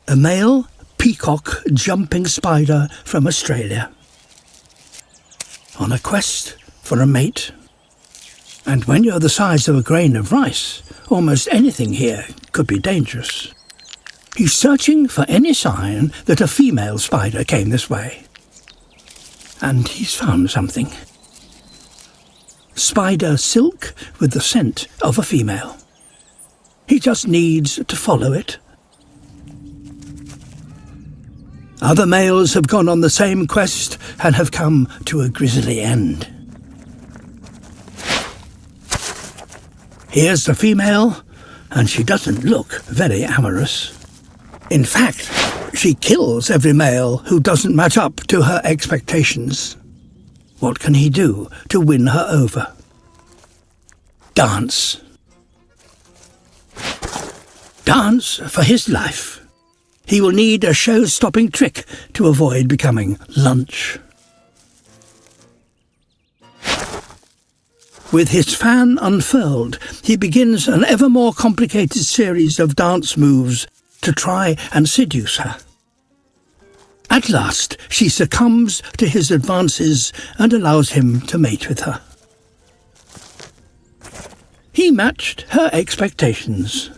A male peacock jumping spider from Australia, on a quest for a mate. And when you're the size of a grain of rice, almost anything here could be dangerous. He's searching for any sign that a female spider came this way. And he's found something. Spider silk with the scent of a female. He just needs to follow it. Other males have gone on the same quest and have come to a grisly end. Here's the female, and she doesn't look very amorous. In fact, she kills every male who doesn't match up to her expectations. What can he do to win her over? Dance. Dance for his life. He will need a show-stopping trick to avoid becoming lunch. With his fan unfurled, he begins an ever more complicated series of dance moves to try and seduce her. At last, she succumbs to his advances and allows him to mate with her. He matched her expectations.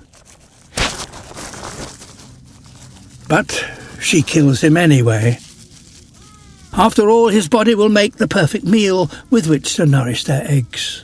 But she kills him anyway. After all, his body will make the perfect meal with which to nourish their eggs.